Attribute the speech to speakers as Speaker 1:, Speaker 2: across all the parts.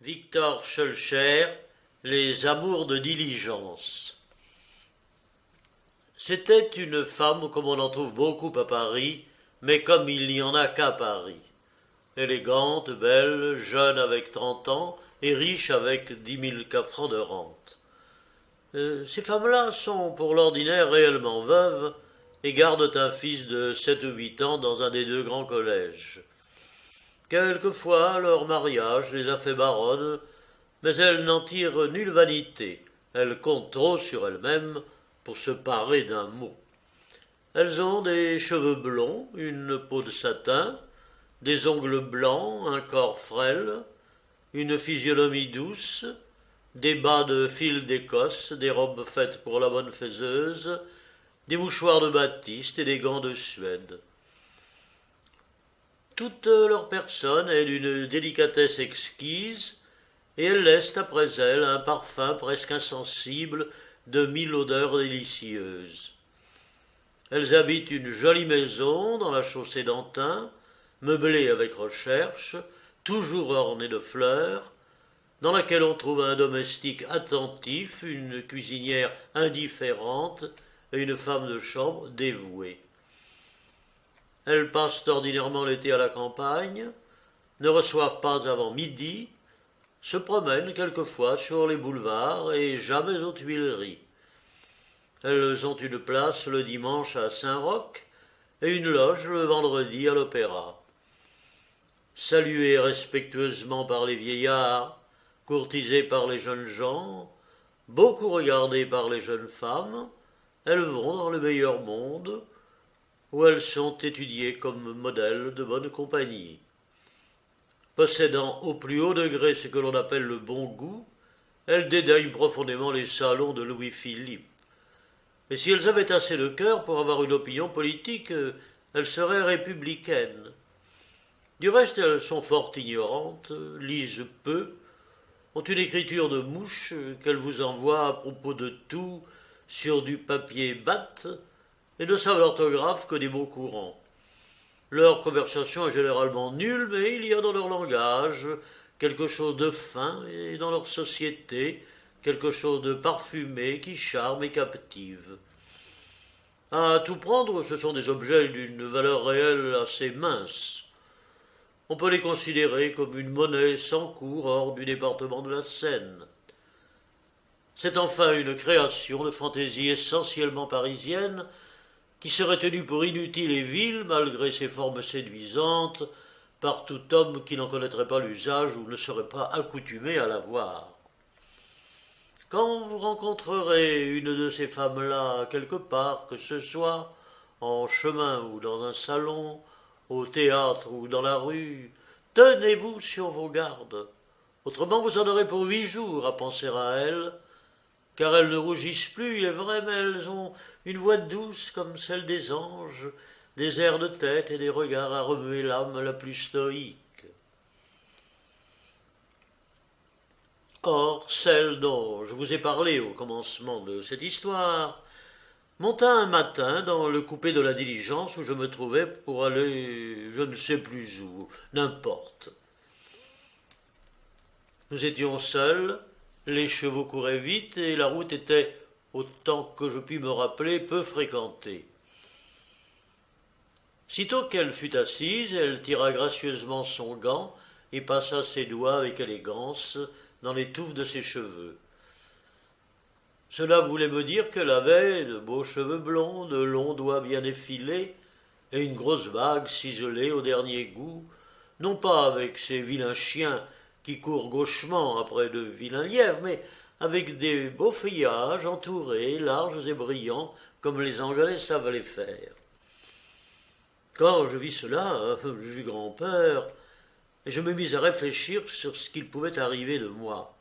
Speaker 1: Victor Schœlcher, Les amours de diligence. C'était une femme comme on en trouve beaucoup à Paris, mais comme il n'y en a qu'à Paris. Élégante, belle, jeune avec 30 ans et riche avec 10 000 francs de rente. Ces femmes-là sont pour l'ordinaire réellement veuves et gardent un fils de 7 ou 8 ans dans un des deux grands collèges. Quelquefois, leur mariage les a fait baronnes, mais elles n'en tirent nulle vanité. Elles comptent trop sur elles-mêmes pour se parer d'un mot. Elles ont des cheveux blonds, une peau de satin, des ongles blancs, un corps frêle, une physionomie douce, des bas de fil d'Écosse, des robes faites pour la bonne faiseuse, des mouchoirs de batiste et des gants de Suède. Toute leur personne est d'une délicatesse exquise, et elles laissent après elles un parfum presque insensible de 1000 odeurs délicieuses. Elles habitent une jolie maison dans la chaussée d'Antin, meublée avec recherche, toujours ornée de fleurs, dans laquelle on trouve un domestique attentif, une cuisinière indifférente et une femme de chambre dévouée. Elles passent ordinairement l'été à la campagne, ne reçoivent pas avant midi, se promènent quelquefois sur les boulevards et jamais aux Tuileries. Elles ont une place le dimanche à Saint-Roch et une loge le vendredi à l'Opéra. Saluées respectueusement par les vieillards, courtisées par les jeunes gens, beaucoup regardées par les jeunes femmes, elles vont dans le meilleur monde, où elles sont étudiées comme modèles de bonne compagnie. Possédant au plus haut degré ce que l'on appelle le bon goût, elles dédaignent profondément les salons de Louis-Philippe. Et si elles avaient assez de cœur pour avoir une opinion politique, elles seraient républicaines. Du reste, elles sont fort ignorantes, lisent peu, ont une écriture de mouche qu'elles vous envoient à propos de tout sur du papier batte, et ne savent l'orthographe que des mots courants. Leur conversation est généralement nulle, mais il y a dans leur langage quelque chose de fin, et dans leur société quelque chose de parfumé qui charme et captive. À tout prendre, ce sont des objets d'une valeur réelle assez mince. On peut les considérer comme une monnaie sans cours hors du département de la Seine. C'est enfin une création de fantaisie essentiellement parisienne, qui serait tenue pour inutile et vile, malgré ses formes séduisantes, par tout homme qui n'en connaîtrait pas l'usage ou ne serait pas accoutumé à la voir. Quand vous rencontrerez une de ces femmes-là quelque part, que ce soit en chemin ou dans un salon, au théâtre ou dans la rue, tenez-vous sur vos gardes. Autrement vous en aurez pour 8 jours à penser à elles, car elles ne rougissent plus, il est vrai, mais elles ont une voix douce comme celle des anges, des airs de tête et des regards à remuer l'âme la plus stoïque. Or, celle dont je vous ai parlé au commencement de cette histoire monta un matin dans le coupé de la diligence où je me trouvais pour aller je ne sais plus où, n'importe. Nous étions seuls, les chevaux couraient vite et la route était, autant que je puis me rappeler, peu fréquentée. Sitôt qu'elle fut assise, elle tira gracieusement son gant et passa ses doigts avec élégance dans les touffes de ses cheveux. Cela voulait me dire qu'elle avait de beaux cheveux blonds, de longs doigts bien effilés et une grosse bague ciselée au dernier goût, non pas avec ces vilains chiens qui courent gauchement après de vilains lièvres, mais avec des beaux feuillages entourés, larges et brillants, comme les Anglais savent les faire. Quand je vis cela, j'eus grand-peur, et je me mis à réfléchir sur ce qu'il pouvait arriver de moi.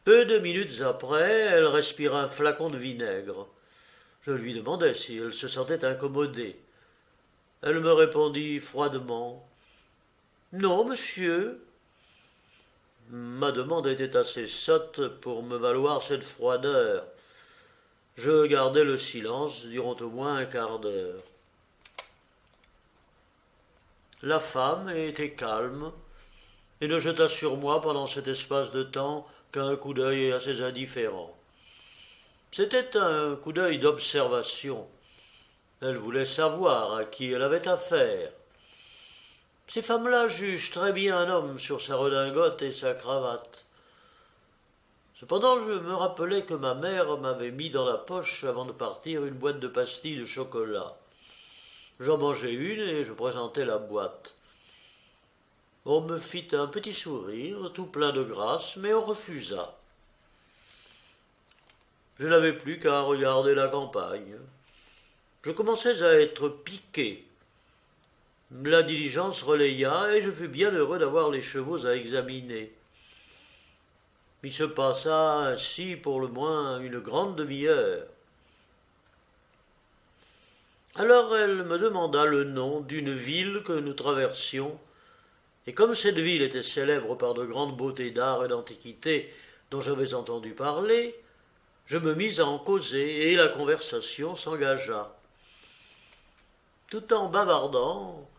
Speaker 1: Peu de minutes après, elle respira un flacon de vinaigre. Je lui demandai si elle se sentait incommodée. Elle me répondit froidement « Non, monsieur ». Ma demande était assez sotte pour me valoir cette froideur. Je gardai le silence durant au moins un quart d'heure. La femme était calme, et ne jeta sur moi pendant cet espace de temps qu'un coup d'œil assez indifférent. C'était un coup d'œil d'observation. Elle voulait savoir à qui elle avait affaire. Ces femmes-là jugent très bien un homme sur sa redingote et sa cravate. Cependant, je me rappelais que ma mère m'avait mis dans la poche, avant de partir, une boîte de pastilles de chocolat. J'en mangeai une et je présentai la boîte. On me fit un petit sourire, tout plein de grâce, mais on refusa. Je n'avais plus qu'à regarder la campagne. Je commençais à être piqué. La diligence relaya et je fus bien heureux d'avoir les chevaux à examiner. Il se passa ainsi pour le moins une grande demi-heure. Alors elle me demanda le nom d'une ville que nous traversions, et comme cette ville était célèbre par de grandes beautés d'art et d'antiquité dont j'avais entendu parler, je me mis à en causer et la conversation s'engagea. Tout en bavardant,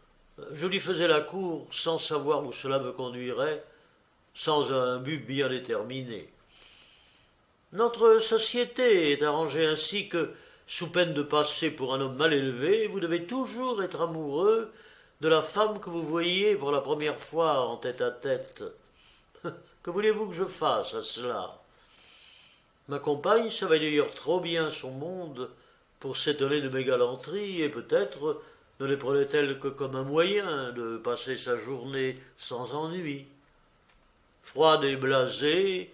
Speaker 1: je lui faisais la cour sans savoir où cela me conduirait, sans un but bien déterminé. Notre société est arrangée ainsi que, sous peine de passer pour un homme mal élevé, vous devez toujours être amoureux de la femme que vous voyez pour la première fois en tête-à-tête. Que voulez-vous que je fasse à cela? Ma compagne savait d'ailleurs trop bien son monde pour s'étonner de mes galanteries, et peut-être ne les prenait-elle que comme un moyen de passer sa journée sans ennui. Froide et blasée,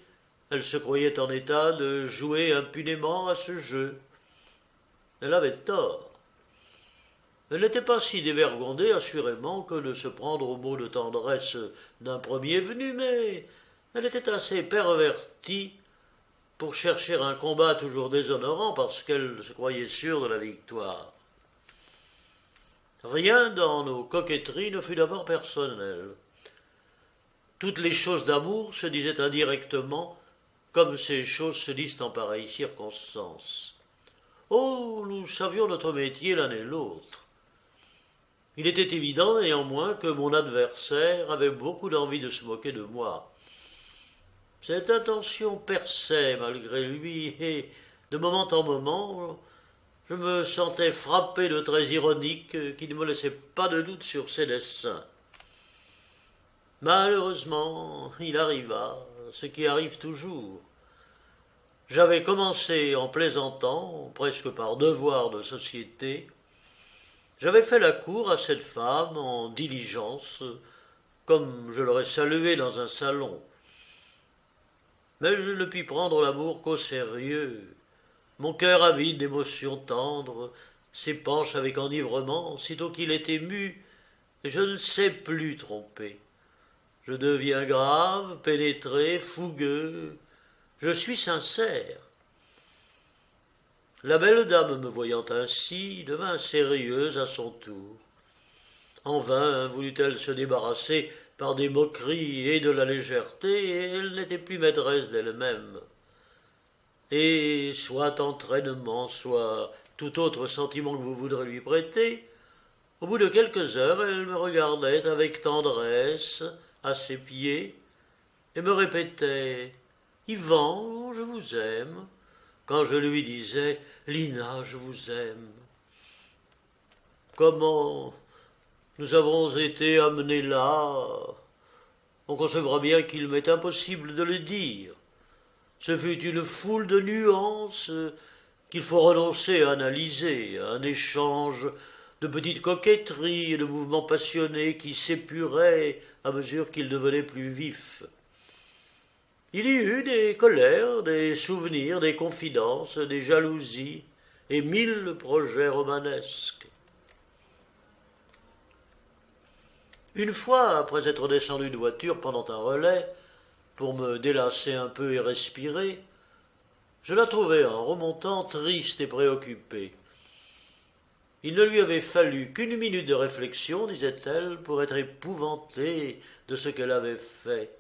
Speaker 1: elle se croyait en état de jouer impunément à ce jeu. Elle avait tort. Elle n'était pas si dévergondée, assurément, que de se prendre aux mots de tendresse d'un premier venu, mais elle était assez pervertie pour chercher un combat toujours déshonorant parce qu'elle se croyait sûre de la victoire. Rien dans nos coquetteries ne fut d'abord personnel. Toutes les choses d'amour se disaient indirectement, comme ces choses se disent en pareilles circonstances. Oh, nous savions notre métier l'un et l'autre. Il était évident néanmoins que mon adversaire avait beaucoup d'envie de se moquer de moi. Cette intention perçait malgré lui, et de moment en moment, je me sentais frappé de traits ironiques qui ne me laissaient pas de doute sur ses desseins. Malheureusement, il arriva ce qui arrive toujours. J'avais commencé en plaisantant, presque par devoir de société. J'avais fait la cour à cette femme en diligence, comme je l'aurais saluée dans un salon. Mais je ne puis prendre l'amour qu'au sérieux. Mon cœur avide d'émotions tendres s'épanche avec enivrement, sitôt qu'il est ému, et je ne sais plus tromper. Je deviens grave, pénétré, fougueux. Je suis sincère. La belle dame, me voyant ainsi, devint sérieuse à son tour. En vain voulut-elle se débarrasser par des moqueries et de la légèreté, et elle n'était plus maîtresse d'elle-même. Et soit entraînement, soit tout autre sentiment que vous voudrez lui prêter, au bout de quelques heures, elle me regardait avec tendresse à ses pieds et me répétait « Yvan, je vous aime », quand je lui disais « Lina, je vous aime ». Comment nous avons été amenés là, on concevra bien qu'il m'est impossible de le dire. Ce fut une foule de nuances qu'il faut renoncer à analyser, un échange de petites coquetteries et de mouvements passionnés qui s'épuraient à mesure qu'ils devenaient plus vifs. Il y eut des colères, des souvenirs, des confidences, des jalousies et 1000 projets romanesques. Une fois, après être descendu de voiture pendant un relais, pour me délasser un peu et respirer, je la trouvai en remontant triste et préoccupée. Il ne lui avait fallu qu'une minute de réflexion, disait-elle, pour être épouvantée de ce qu'elle avait fait.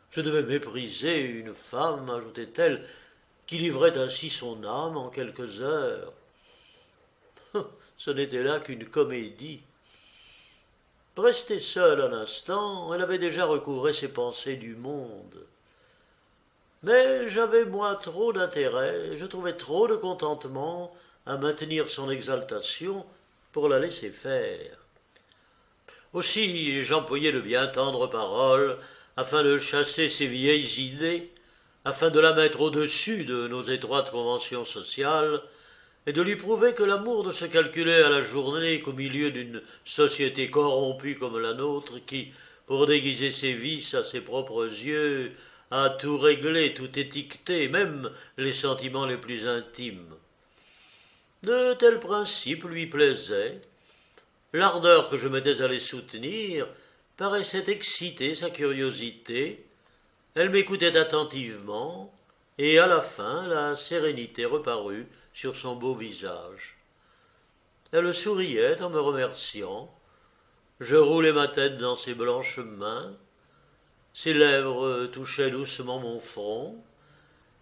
Speaker 1: Je devais mépriser une femme, ajoutait-elle, qui livrait ainsi son âme en quelques heures. Ce n'était là qu'une comédie. Restée seule un instant, elle avait déjà recouvré ses pensées du monde. Mais j'avais moi trop d'intérêt, je trouvais trop de contentement à maintenir son exaltation pour la laisser faire. Aussi j'employais de bien tendres paroles afin de chasser ses vieilles idées, afin de la mettre au-dessus de nos étroites conventions sociales, et de lui prouver que l'amour ne se calculait à la journée qu'au milieu d'une société corrompue comme la nôtre, qui, pour déguiser ses vices à ses propres yeux, a tout réglé, tout étiqueté, même les sentiments les plus intimes. De tels principes lui plaisaient. L'ardeur que je mettais à les soutenir paraissait exciter sa curiosité. Elle m'écoutait attentivement, et à la fin la sérénité reparut sur son beau visage. Elle souriait en me remerciant. Je roulais ma tête dans ses blanches mains. Ses lèvres touchaient doucement mon front.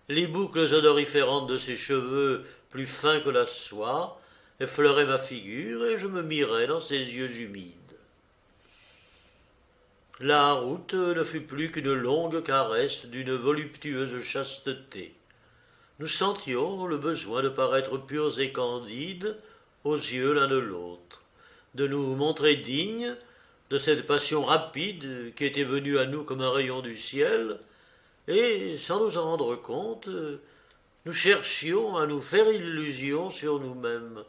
Speaker 1: Les boucles odoriférantes de ses cheveux, plus fins que la soie, effleuraient ma figure, et je me mirais dans ses yeux humides. La route ne fut plus qu'une longue caresse d'une voluptueuse chasteté. Nous sentions le besoin de paraître purs et candides aux yeux l'un de l'autre, de nous montrer dignes de cette passion rapide qui était venue à nous comme un rayon du ciel, et, sans nous en rendre compte, nous cherchions à nous faire illusion sur nous-mêmes.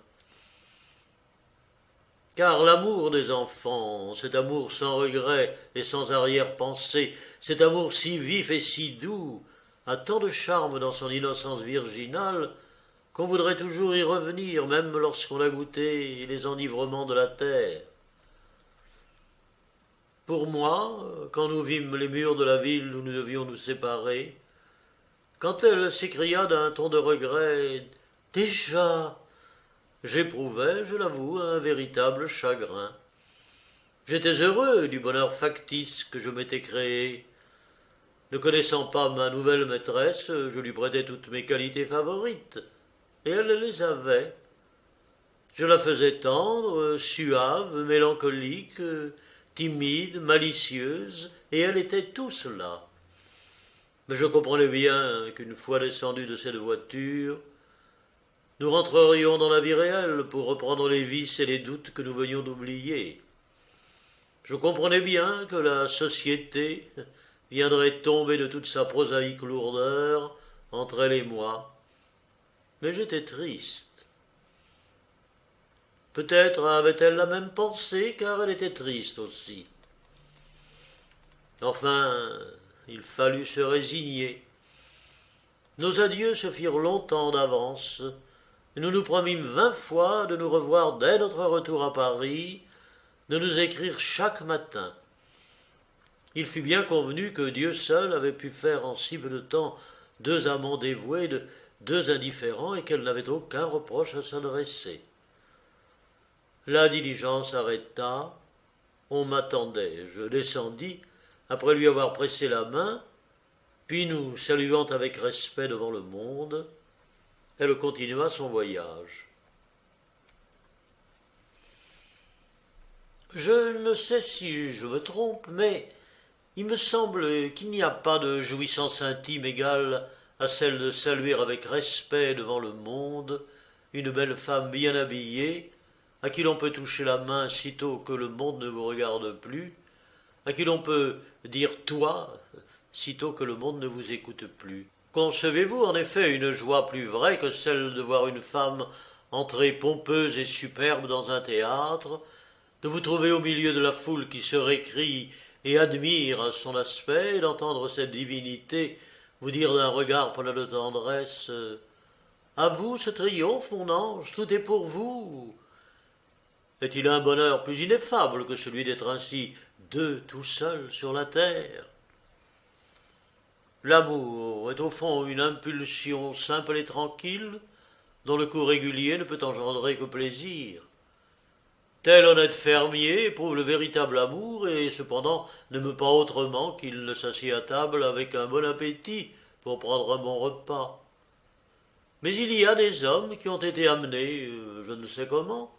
Speaker 1: Car l'amour des enfants, cet amour sans regret et sans arrière-pensée, cet amour si vif et si doux, a tant de charme dans son innocence virginale qu'on voudrait toujours y revenir, même lorsqu'on a goûté les enivrements de la terre. Pour moi, quand nous vîmes les murs de la ville où nous devions nous séparer, quand elle s'écria d'un ton de regret « Déjà !» j'éprouvais, je l'avoue, un véritable chagrin. J'étais heureux du bonheur factice que je m'étais créé. Ne connaissant pas ma nouvelle maîtresse, je lui prêtais toutes mes qualités favorites, et elle les avait. Je la faisais tendre, suave, mélancolique, timide, malicieuse, et elle était tout cela. Mais je comprenais bien qu'une fois descendus de cette voiture, nous rentrerions dans la vie réelle pour reprendre les vices et les doutes que nous venions d'oublier. Je comprenais bien que la société viendrait tomber de toute sa prosaïque lourdeur entre elle et moi, mais j'étais triste. Peut-être avait-elle la même pensée, car elle était triste aussi. Enfin, il fallut se résigner. Nos adieux se firent longtemps d'avance. Nous nous promîmes 20 fois de nous revoir dès notre retour à Paris, de nous écrire chaque matin. Il fut bien convenu que Dieu seul avait pu faire en si peu de temps 2 amants dévoués, 2 indifférents, et qu'elle n'avait aucun reproche à s'adresser. La diligence arrêta, on m'attendait, je descendis, après lui avoir pressé la main, puis nous saluant avec respect devant le monde, elle continua son voyage. Je ne sais si je me trompe, mais il me semble qu'il n'y a pas de jouissance intime égale à celle de saluer avec respect devant le monde une belle femme bien habillée, à qui l'on peut toucher la main sitôt que le monde ne vous regarde plus, à qui l'on peut dire « toi » sitôt que le monde ne vous écoute plus. Concevez-vous en effet une joie plus vraie que celle de voir une femme entrer pompeuse et superbe dans un théâtre, de vous trouver au milieu de la foule qui se récrie et admire son aspect, et d'entendre cette divinité vous dire d'un regard plein de tendresse « À vous ce triomphe, mon ange, tout est pour vous !» Est-il un bonheur plus ineffable que celui d'être ainsi 2 tout seuls sur la terre? L'amour est au fond une impulsion simple et tranquille, dont le cours régulier ne peut engendrer que plaisir. Tel honnête fermier éprouve le véritable amour, et cependant n'aime pas autrement qu'il ne s'assied à table avec un bon appétit pour prendre un bon repas. Mais il y a des hommes qui ont été amenés, je ne sais comment,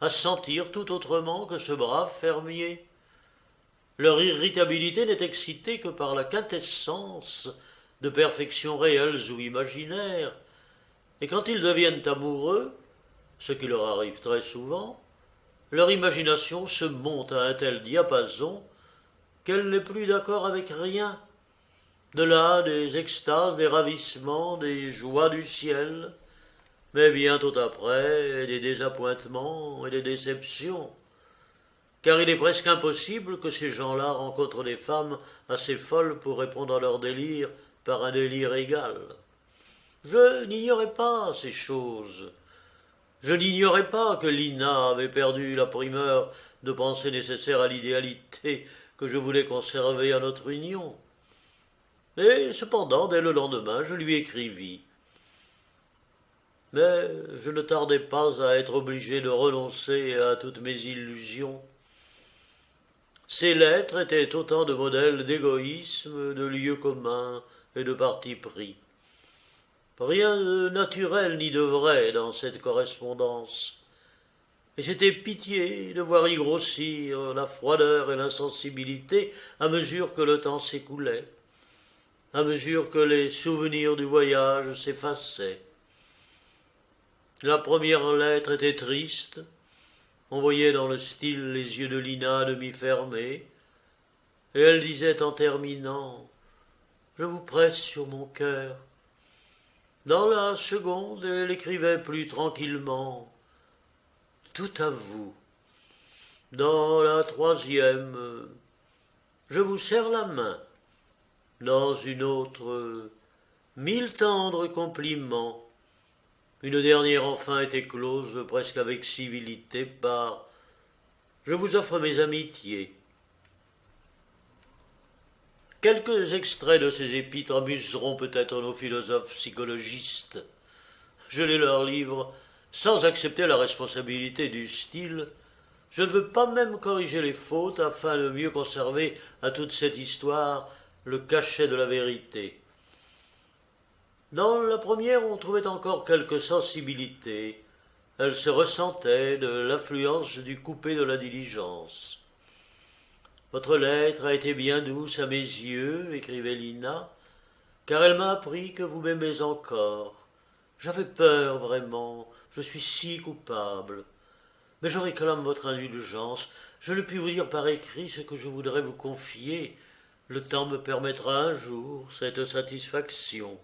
Speaker 1: à se sentir tout autrement que ce brave fermier. Leur irritabilité n'est excitée que par la quintessence de perfections réelles ou imaginaires, et quand ils deviennent amoureux, ce qui leur arrive très souvent, leur imagination se monte à un tel diapason qu'elle n'est plus d'accord avec rien. De là des extases, des ravissements, des joies du ciel, mais bientôt après des désappointements et des déceptions. Car il est presque impossible que ces gens-là rencontrent des femmes assez folles pour répondre à leur délire par un délire égal. Je n'ignorais pas ces choses. Je n'ignorais pas que Lina avait perdu la primeur de pensée nécessaire à l'idéalité que je voulais conserver à notre union. Et cependant, dès le lendemain, je lui écrivis. Mais je ne tardais pas à être obligé de renoncer à toutes mes illusions. Ces lettres étaient autant de modèles d'égoïsme, de lieux communs et de parti pris. Rien de naturel ni de vrai dans cette correspondance. Et c'était pitié de voir y grossir la froideur et l'insensibilité à mesure que le temps s'écoulait, à mesure que les souvenirs du voyage s'effaçaient. La première lettre était triste. On voyait dans le style les yeux de Lina demi-fermés, et elle disait en terminant « Je vous presse sur mon cœur ». Dans la seconde, elle écrivait plus tranquillement « Tout à vous ». Dans la troisième, « Je vous serre la main ». Dans une autre, « Mille tendres compliments ». Une dernière enfin était close presque avec civilité par « Je vous offre mes amitiés ». Quelques extraits de ces épîtres amuseront peut-être nos philosophes psychologistes. Je les leur livre sans accepter la responsabilité du style. Je ne veux pas même corriger les fautes afin de mieux conserver à toute cette histoire le cachet de la vérité. Dans la première, on trouvait encore quelque sensibilité. Elle se ressentait de l'influence du coupé de la diligence. « Votre lettre a été bien douce à mes yeux, » écrivait Lina, « car elle m'a appris que vous m'aimez encore. J'avais peur, vraiment, je suis si coupable. Mais je réclame votre indulgence. Je ne puis vous dire par écrit ce que je voudrais vous confier. Le temps me permettra un jour cette satisfaction.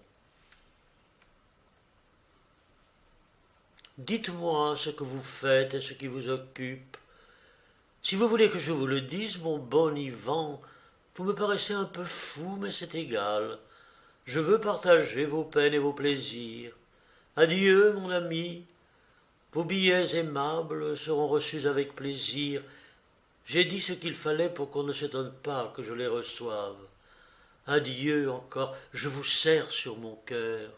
Speaker 1: Dites-moi ce que vous faites et ce qui vous occupe. Si vous voulez que je vous le dise, mon bon Ivan, vous me paraissez un peu fou, mais c'est égal. Je veux partager vos peines et vos plaisirs. Adieu, mon ami. Vos billets aimables seront reçus avec plaisir. J'ai dit ce qu'il fallait pour qu'on ne s'étonne pas que je les reçoive. Adieu encore, je vous serre sur mon cœur.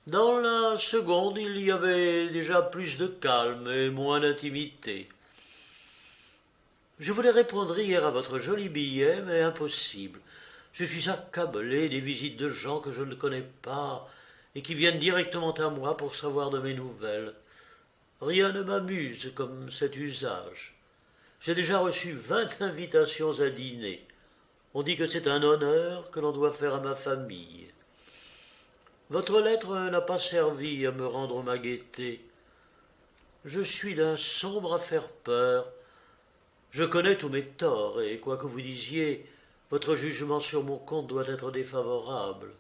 Speaker 1: Dans la seconde, il y avait déjà plus de calme et moins d'intimité. Je voulais répondre hier à votre joli billet, mais impossible. Je suis accablé des visites de gens que je ne connais pas et qui viennent directement à moi pour savoir de mes nouvelles. Rien ne m'amuse comme cet usage. J'ai déjà reçu 20 invitations à dîner. On dit que c'est un honneur que l'on doit faire à ma famille. Votre lettre n'a pas servi à me rendre ma gaieté. Je suis d'un sombre à faire peur. Je connais tous mes torts, et quoi que vous disiez, votre jugement sur mon compte doit être défavorable.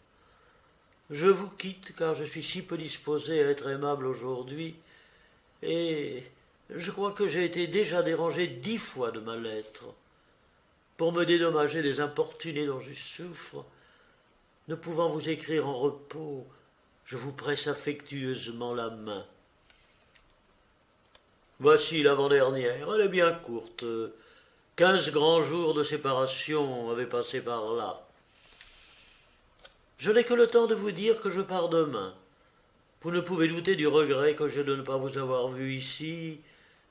Speaker 1: Je vous quitte, car je suis si peu disposé à être aimable aujourd'hui, et je crois que j'ai été déjà dérangé 10 fois de ma lettre. Pour me dédommager des importunés dont je souffre, ne pouvant vous écrire en repos, je vous presse affectueusement la main. Voici l'avant-dernière, elle est bien courte. 15 grands jours de séparation avaient passé par là. Je n'ai que le temps de vous dire que je pars demain. Vous ne pouvez douter du regret que j'ai de ne pas vous avoir vu ici,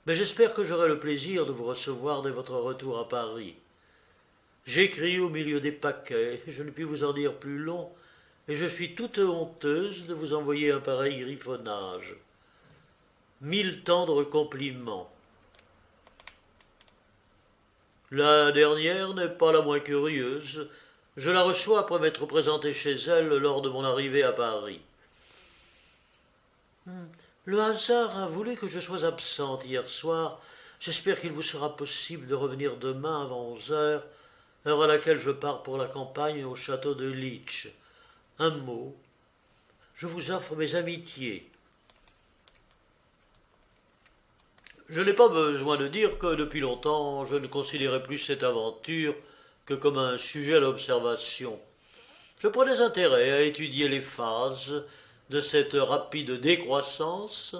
Speaker 1: mais j'espère que j'aurai le plaisir de vous recevoir dès votre retour à Paris. J'écris au milieu des paquets, je ne puis vous en dire plus long, et je suis toute honteuse de vous envoyer un pareil griffonnage. 1000 tendres compliments. La dernière n'est pas la moins curieuse. Je la reçois après m'être présenté chez elle lors de mon arrivée à Paris. Le hasard a voulu que je sois absente hier soir. J'espère qu'il vous sera possible de revenir demain avant 11 h, heure à laquelle je pars pour la campagne au château de Litch. Un mot. Je vous offre mes amitiés. Je n'ai pas besoin de dire que depuis longtemps je ne considérais plus cette aventure que comme un sujet d'observation. Je prenais intérêt à étudier les phases de cette rapide décroissance,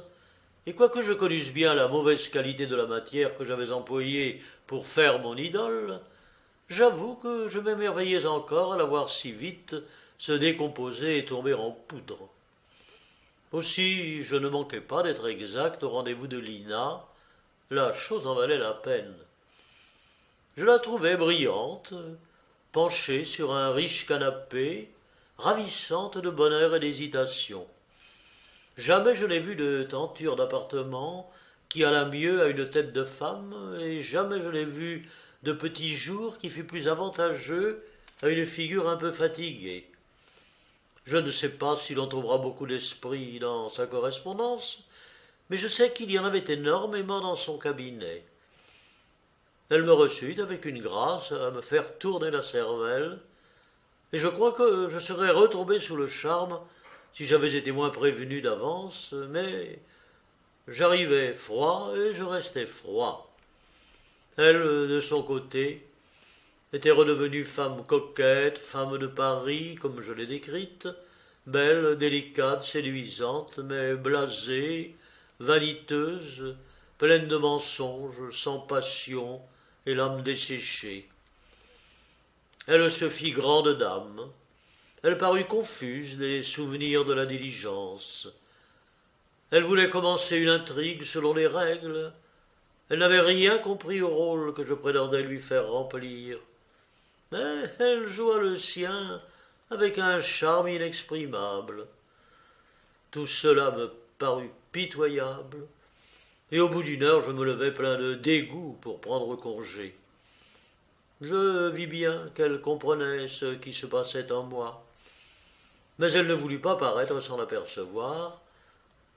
Speaker 1: et quoique je connusse bien la mauvaise qualité de la matière que j'avais employée pour faire mon idole, j'avoue que je m'émerveillais encore à la voir si vite se décomposer et tomber en poudre. Aussi, je ne manquais pas d'être exact au rendez-vous de Lina. La chose en valait la peine. Je la trouvais brillante, penchée sur un riche canapé, ravissante de bonheur et d'hésitation. Jamais je n'ai vu de tenture d'appartement qui alla mieux à une tête de femme, et jamais je n'ai vu de petit jour qui fût plus avantageux à une figure un peu fatiguée. Je ne sais pas si l'on trouvera beaucoup d'esprit dans sa correspondance, mais je sais qu'il y en avait énormément dans son cabinet. Elle me reçut avec une grâce à me faire tourner la cervelle, et je crois que je serais retombé sous le charme si j'avais été moins prévenu d'avance, mais j'arrivais froid et je restais froid. Elle, de son côté, était redevenue femme coquette, femme de Paris, comme je l'ai décrite, belle, délicate, séduisante, mais blasée, vaniteuse, pleine de mensonges, sans passion et l'âme desséchée. Elle se fit grande dame. Elle parut confuse des souvenirs de la diligence. Elle voulait commencer une intrigue selon les règles. Elle n'avait rien compris au rôle que je prétendais lui faire remplir. Mais elle joua le sien avec un charme inexprimable. Tout cela me parut pitoyable, et au bout d'une heure je me levai plein de dégoût pour prendre congé. Je vis bien qu'elle comprenait ce qui se passait en moi, mais elle ne voulut pas paraître s'en apercevoir,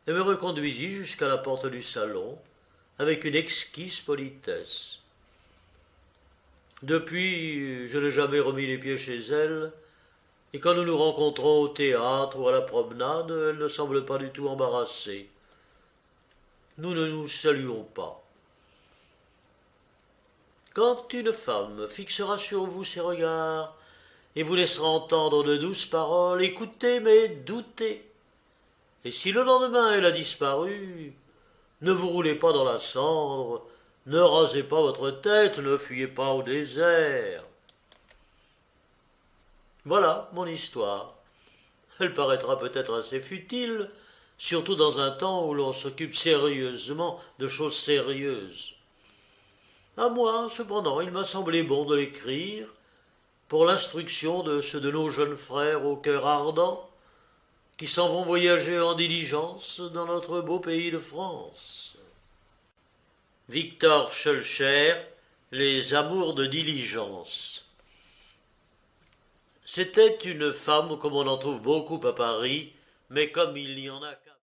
Speaker 1: et me reconduisit jusqu'à la porte du salon, avec une exquise politesse. Depuis, je n'ai jamais remis les pieds chez elle, et quand nous nous rencontrons au théâtre ou à la promenade, elle ne semble pas du tout embarrassée. Nous ne nous saluons pas. Quand une femme fixera sur vous ses regards et vous laissera entendre de douces paroles, écoutez, mais doutez. Et si le lendemain elle a disparu, ne vous roulez pas dans la cendre, ne rasez pas votre tête, ne fuyez pas au désert. Voilà mon histoire. Elle paraîtra peut-être assez futile, surtout dans un temps où l'on s'occupe sérieusement de choses sérieuses. À moi, cependant, il m'a semblé bon de l'écrire, pour l'instruction de ceux de nos jeunes frères au cœur ardent, qui s'en vont voyager en diligence dans notre beau pays de France. Victor Schœlcher, Les amours de diligence. C'était une femme comme on en trouve beaucoup à Paris, mais comme il y en a